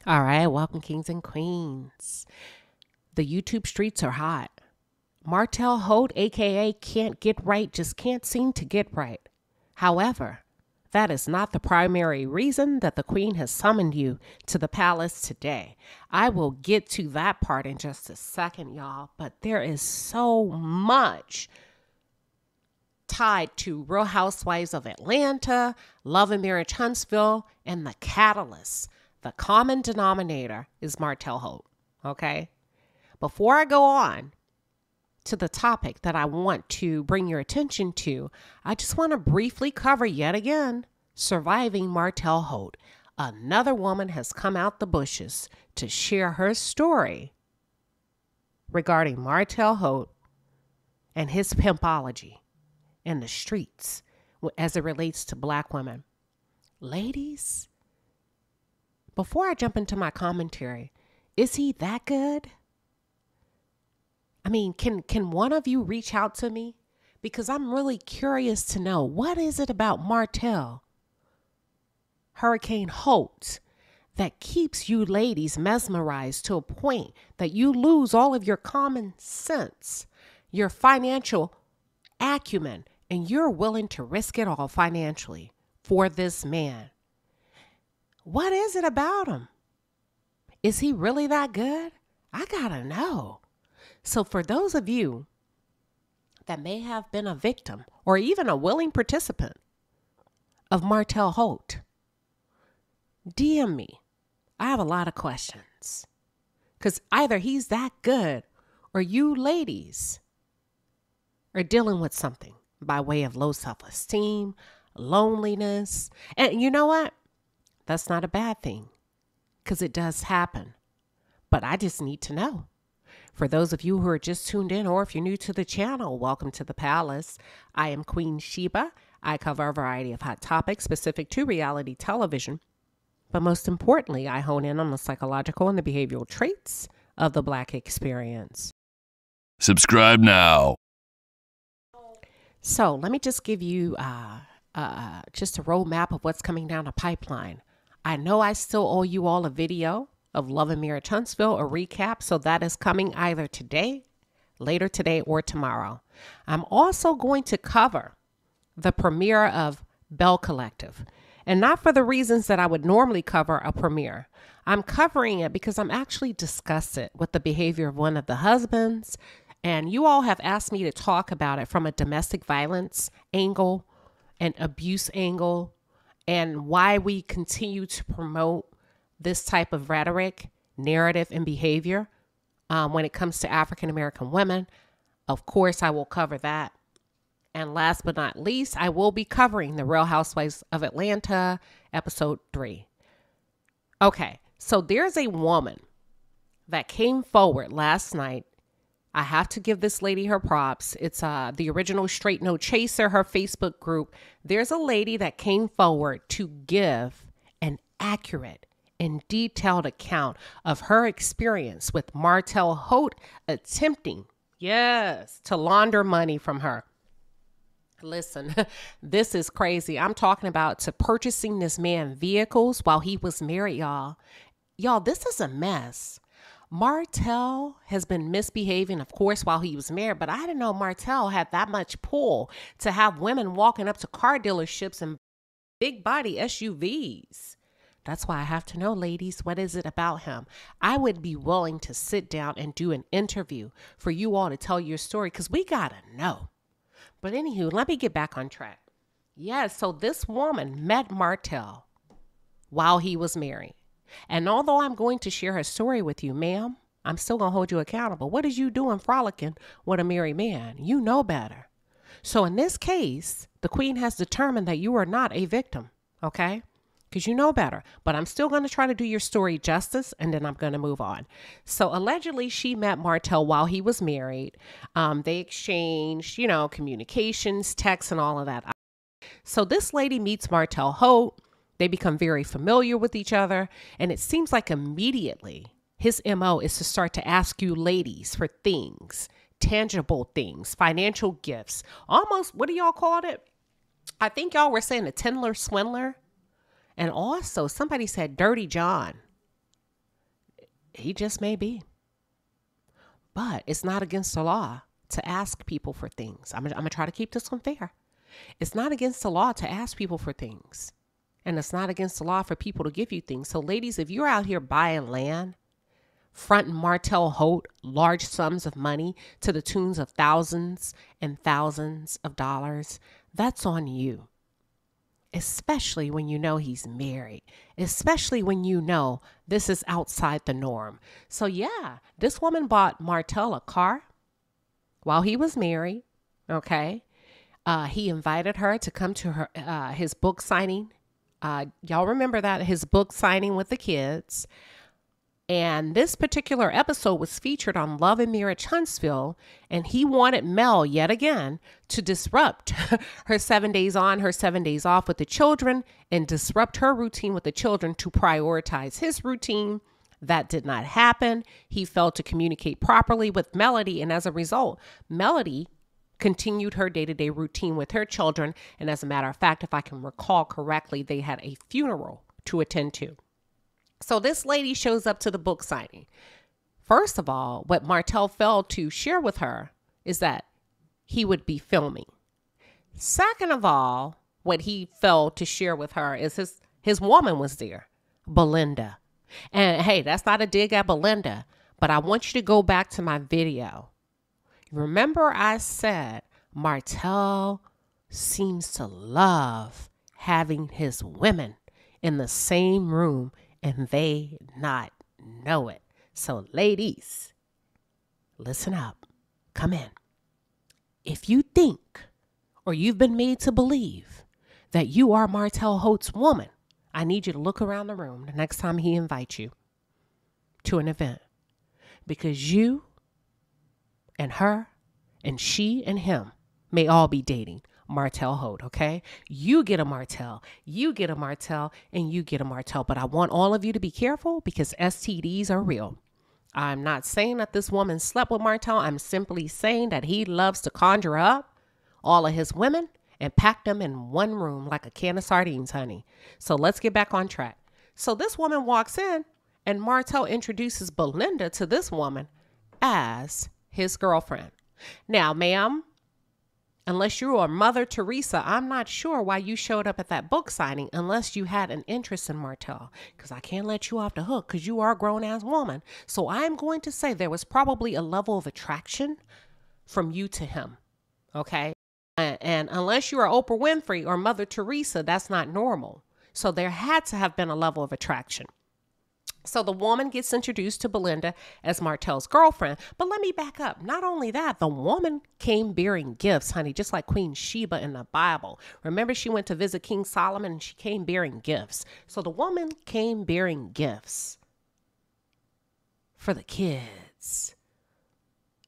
All right, welcome kings and queens. The YouTube streets are hot. Martell Holt, aka Can't Get Right, just can't seem to get right. However, that is not the primary reason that the queen has summoned you to the palace today. I will get to that part in just a second, y'all, but there is so much tied to Real Housewives of Atlanta, Love and Marriage Huntsville, and the catalyst. The common denominator is Martell Holt, okay? Before I go on to the topic that I want to bring your attention to, I just want to briefly cover yet again surviving Martell Holt. Another woman has come out the bushes to share her story regarding Martell Holt and his pimpology in the streets as it relates to Black women. Ladies, before I jump into my commentary, is he that good? I mean, can one of you reach out to me? Because I'm really curious to know, what is it about Martell Hurricane Holt that keeps you ladies mesmerized to a point that you lose all of your common sense, your financial acumen, and you're willing to risk it all financially for this man? What is it about him? Is he really that good? I gotta know. So for those of you that may have been a victim or even a willing participant of Martell Holt, DM me. I have a lot of questions. Because either he's that good or you ladies are dealing with something by way of low self-esteem, loneliness. And you know what? That's not a bad thing, because it does happen. But I just need to know. For those of you who are just tuned in, or if you're new to the channel, welcome to the palace. I am Queen Sheba. I cover a variety of hot topics specific to reality television. But most importantly, I hone in on the psychological and the behavioral traits of the Black experience. Subscribe now. So let me just give you just a roadmap of what's coming down the pipeline. I know I still owe you all a video of Love and Marriage Huntsville, a recap. So that is coming either today, later today, or tomorrow. I'm also going to cover the premiere of Bell Collective. And not for the reasons that I would normally cover a premiere. I'm covering it because I'm actually disgusted with the behavior of one of the husbands. And you all have asked me to talk about it from a domestic violence angle, an abuse angle, and why we continue to promote this type of rhetoric, narrative, and behavior when it comes to African-American women. Of course, I will cover that. And last but not least, I will be covering the Real Housewives of Atlanta, episode 3. Okay, so there's a woman that came forward last night. I have to give this lady her props. It's the original Straight No Chaser, her Facebook group. There's a lady that came forward to give an accurate and detailed account of her experience with Martell Holt attempting, to launder money from her. Listen, this is crazy. I'm talking about to purchasing this man vehicles while he was married, y'all. Y'all, this is a mess. Martell has been misbehaving, of course, while he was married, but I didn't know Martell had that much pull to have women walking up to car dealerships and big body SUVs. That's why I have to know, ladies, what is it about him? I would be willing to sit down and do an interview for you all to tell your story, because we got to know. But anywho, let me get back on track. So this woman met Martell while he was married. And although I'm going to share her story with you, ma'am, I'm still going to hold you accountable. What is you doing frolicking with a married man? You know better. So in this case, the queen has determined that you are not a victim, okay? Because you know better. But I'm still going to try to do your story justice, and then I'm going to move on. So allegedly, she met Martell while he was married. They exchanged, communications, texts, and all of that. So this lady meets Martell Holt. They become very familiar with each other. And it seems like immediately his MO is to start to ask you ladies for things, tangible things, financial gifts, almost, what do y'all call it? I think y'all were saying a Swindler. And also, somebody said Dirty John. He just may be. But it's not against the law to ask people for things. I'm going to try to keep this one fair. It's not against the law to ask people for things. And it's not against the law for people to give you things. So ladies, if you're out here buying land, fronting Martell Holt large sums of money to the tunes of thousands and thousands of dollars, that's on you. Especially when you know he's married, especially when you know this is outside the norm. So yeah, this woman bought Martell a car while he was married. Okay. He invited her to come to his book signing. Y'all remember that, his book signing with the kids. And this particular episode was featured on Love and Marriage Huntsville, and he wanted Mel yet again to disrupt her 7 days on, her 7 days off with the children, and disrupt her routine with the children to prioritize his routine. That did not happen. He failed to communicate properly with Melody, and as a result, Melody continued her day-to-day routine with her children. And as a matter of fact, if I can recall correctly, they had a funeral to attend to. So this lady shows up to the book signing. First of all, what Martell failed to share with her is that he would be filming. Second of all, what he failed to share with her is his woman was there, Belinda. And hey, that's not a dig at Belinda, but I want you to go back to my video. Remember I said Martell seems to love having his women in the same room and they not know it. So ladies, listen up. Come in. If you think or you've been made to believe that you are Martell Holt's woman, I need you to look around the room the next time he invites you to an event. Because you and her and she and him may all be dating Martell Holt, okay? You get a Martell, you get a Martell, and you get a Martell. But I want all of you to be careful because STDs are real. I'm not saying that this woman slept with Martell. I'm simply saying that he loves to conjure up all of his women and pack them in one room like a can of sardines, honey. So let's get back on track. So this woman walks in and Martell introduces Belinda to this woman as his girlfriend. Now, ma'am, unless you are Mother Teresa, I'm not sure why you showed up at that book signing unless you had an interest in Martell, because I can't let you off the hook because you are a grown-ass woman. So I'm going to say there was probably a level of attraction from you to him, okay? And unless you are Oprah Winfrey or Mother Teresa, that's not normal. So there had to have been a level of attraction. So the woman gets introduced to Belinda as Martell's girlfriend. But let me back up. Not only that, the woman came bearing gifts, honey, just like Queen Sheba in the Bible. Remember, she went to visit King Solomon and she came bearing gifts. So the woman came bearing gifts for the kids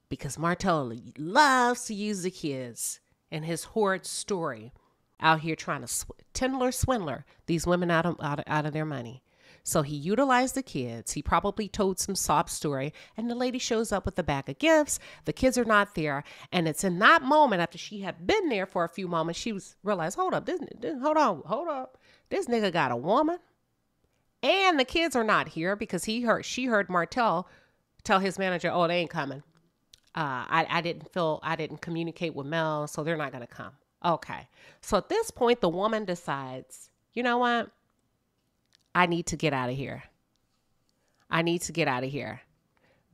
because Martell loves to use the kids in his horrid story out here trying to swindler these women out of their money. So he utilized the kids. He probably told some sob story, and the lady shows up with a bag of gifts. The kids are not there. And it's in that moment, after she had been there for a few moments, she realized, hold up. This nigga got a woman. And the kids are not here because she heard Martell tell his manager, oh, they ain't coming. I didn't communicate with Mel, so they're not going to come. Okay. So at this point, the woman decides, you know what? I need to get out of here.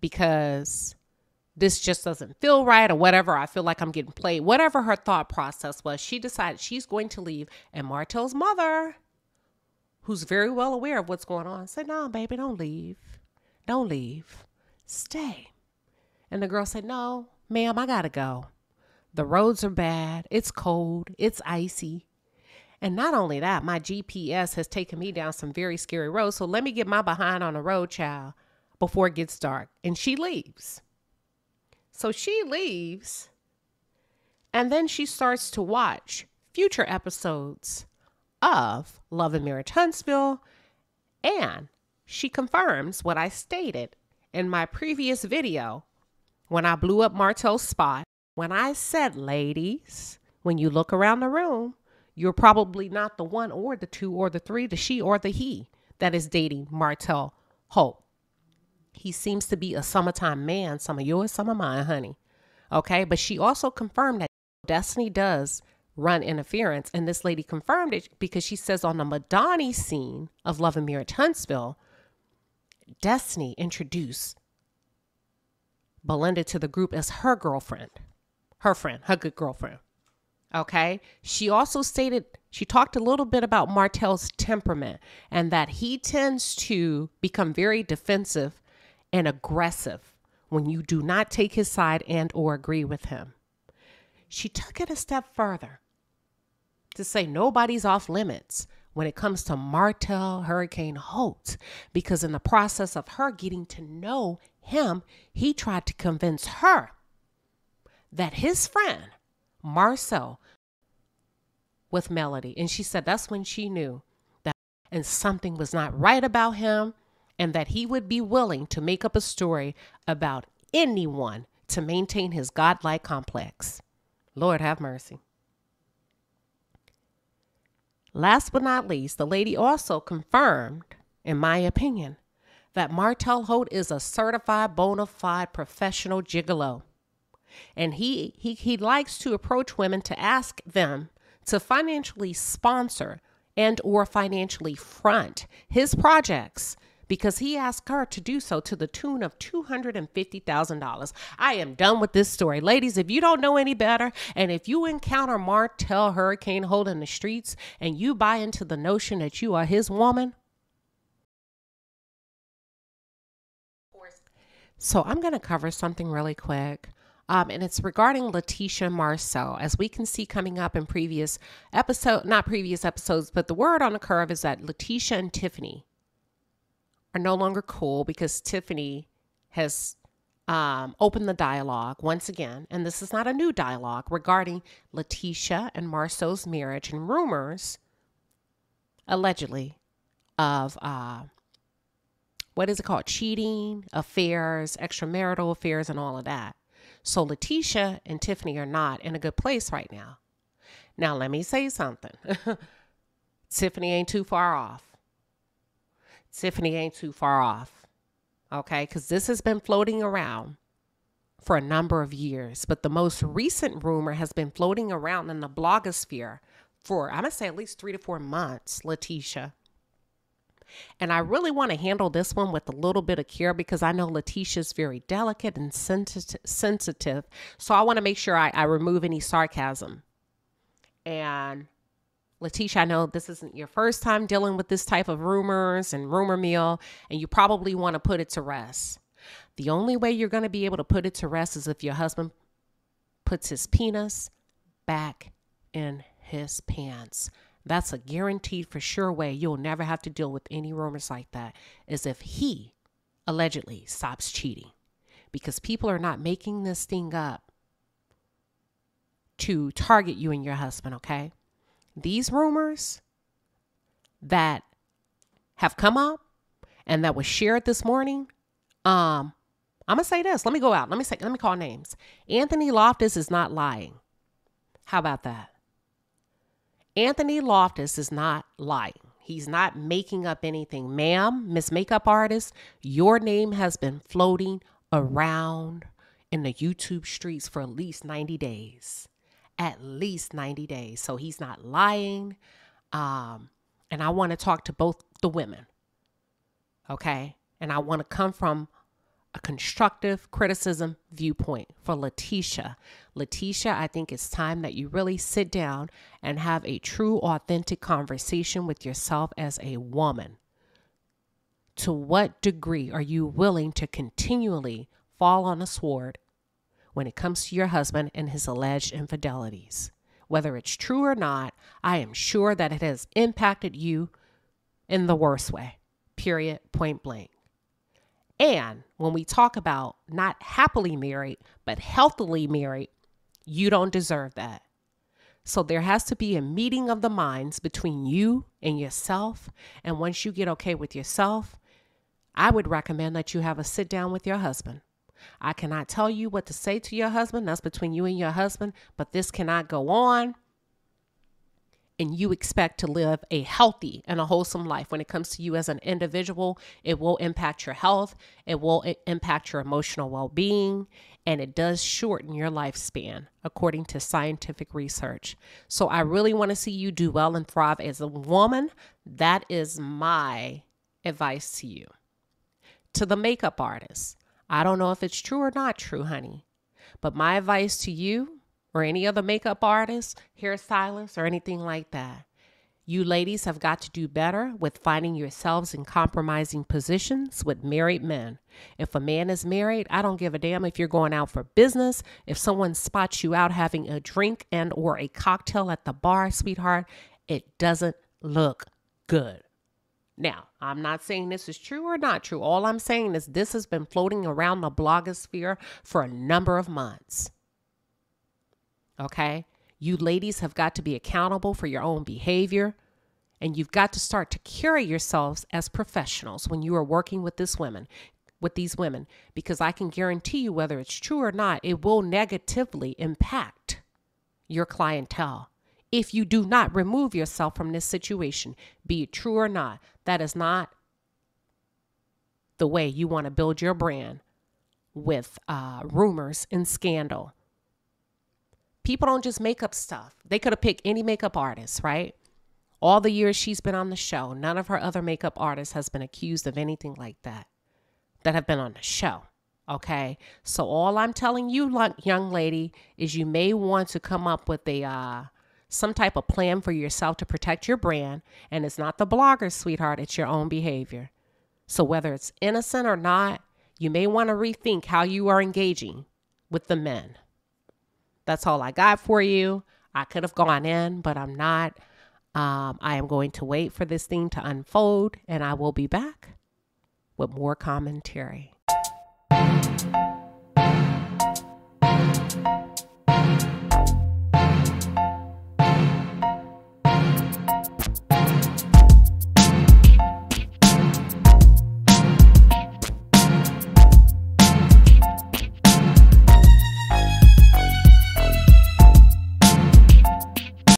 Because this just doesn't feel right or whatever. I feel like I'm getting played. Whatever her thought process was, she decided she's going to leave. And Martell's mother, who's very well aware of what's going on, said, no, baby, don't leave. Don't leave. Stay. And the girl said, no, ma'am, I got to go. The roads are bad. It's cold. It's icy. And not only that, my GPS has taken me down some very scary roads. So let me get my behind on the road, child, before it gets dark. And she leaves. So she leaves. And then she starts to watch future episodes of Love and Marriage Huntsville. And she confirms what I stated in my previous video when I blew up Martell's spot. When I said, ladies, when you look around the room, you're probably not the one or the two or the three, the she or the he that is dating Martell Holt. He seems to be a summertime man, some of yours, some of mine, honey. Okay, but she also confirmed that Destiny does run interference, and this lady confirmed it because she says on the Madani scene of Love and Marriage Huntsville, Destiny introduced Belinda to the group as her girlfriend, her good girlfriend. Okay. She also stated, she talked a little bit about Martell's temperament and that he tends to become very defensive and aggressive when you do not take his side and or agree with him. She took it a step further to say nobody's off limits when it comes to Martell Hurricane Holt, because in the process of her getting to know him, he tried to convince her that his friend Marsau with Melody. And she said that's when she knew that and something was not right about him, and that he would be willing to make up a story about anyone to maintain his godlike complex. Lord have mercy. Last but not least, the lady also confirmed, in my opinion, that Martell Holt is a certified bona fide professional gigolo. And he likes to approach women to ask them to financially sponsor and or financially front his projects, because he asked her to do so to the tune of $250,000. I am done with this story. Ladies, if you don't know any better, and if you encounter Martell Hurricane Holt in the streets and you buy into the notion that you are his woman, so I'm going to cover something really quick. And it's regarding Letitia and Marsau. As we can see coming up in not previous episodes, but the word on the curve is that Letitia and Tiffany are no longer cool because Tiffany has opened the dialogue once again. And this is not a new dialogue regarding Letitia and Marsau's marriage and rumors, allegedly, of what is it called? Cheating, affairs, extramarital affairs, and all of that. So Letitia and Tiffany are not in a good place right now. Now, let me say something. Tiffany ain't too far off. Tiffany ain't too far off. Okay? Because this has been floating around for a number of years. But the most recent rumor has been floating around in the blogosphere for, I'm going to say, at least 3 to 4 months, Letitia. And I really want to handle this one with a little bit of care because I know Letitia's very delicate and sensitive. So I want to make sure I remove any sarcasm. And Letitia, I know this isn't your first time dealing with this type of rumors and rumor mill, and you probably want to put it to rest. The only way you're going to be able to put it to rest is if your husband puts his penis back in his pants. That's a guaranteed for sure way you'll never have to deal with any rumors like that, is if he allegedly stops cheating. Because people are not making this thing up to target you and your husband, okay? These rumors that have come up and that was shared this morning, I'm going to say this. Let me go out. Let me call names. Anthony Loftus is not lying. How about that? Anthony Loftus is not lying. He's not making up anything. Ma'am, Miss Makeup Artist, your name has been floating around in the YouTube streets for at least 90 days. At least 90 days. So he's not lying. And I want to talk to both the women. Okay? And I want to come from a constructive criticism viewpoint for Letitia. Letitia, I think it's time that you really sit down and have a true, authentic conversation with yourself as a woman. To what degree are you willing to continually fall on a sword when it comes to your husband and his alleged infidelities? Whether it's true or not, I am sure that it has impacted you in the worst way. Period. Point blank. And when we talk about not happily married, but healthily married, you don't deserve that. So there has to be a meeting of the minds between you and yourself. And once you get okay with yourself, I would recommend that you have a sit down with your husband. I cannot tell you what to say to your husband. That's between you and your husband, but this cannot go on. and you expect to live a healthy and a wholesome life. When it comes to you as an individual, it will impact your health, it will impact your emotional well-being, and it does shorten your lifespan, according to scientific research. So I really want to see you do well and thrive as a woman. That is my advice to you. To the makeup artist, I don't know if it's true or not true, honey, but my advice to you or any other makeup artist, hairstylist, or anything like that, you ladies have got to do better with finding yourselves in compromising positions with married men. If a man is married, I don't give a damn if you're going out for business. If someone spots you out having a drink and or a cocktail at the bar, sweetheart, it doesn't look good. Now, I'm not saying this is true or not true. All I'm saying is this has been floating around the blogosphere for a number of months. Okay? You ladies have got to be accountable for your own behavior, and you've got to start to carry yourselves as professionals when you are working with these women, because I can guarantee you, whether it's true or not, it will negatively impact your clientele if you do not remove yourself from this situation, be it true or not. That is not the way you want to build your brand with rumors and scandal. People don't just make up stuff. They could have picked any makeup artist, right? All the years she's been on the show, none of her other makeup artists has been accused of anything like that have been on the show. Okay. So all I'm telling you, young lady, is you may want to come up with some type of plan for yourself to protect your brand. And it's not the bloggers, sweetheart. It's your own behavior. So whether it's innocent or not, you may want to rethink how you are engaging with the men. That's all I got for you. I could have gone in, but I'm not. I am going to wait for this thing to unfold, and I will be back with more commentary.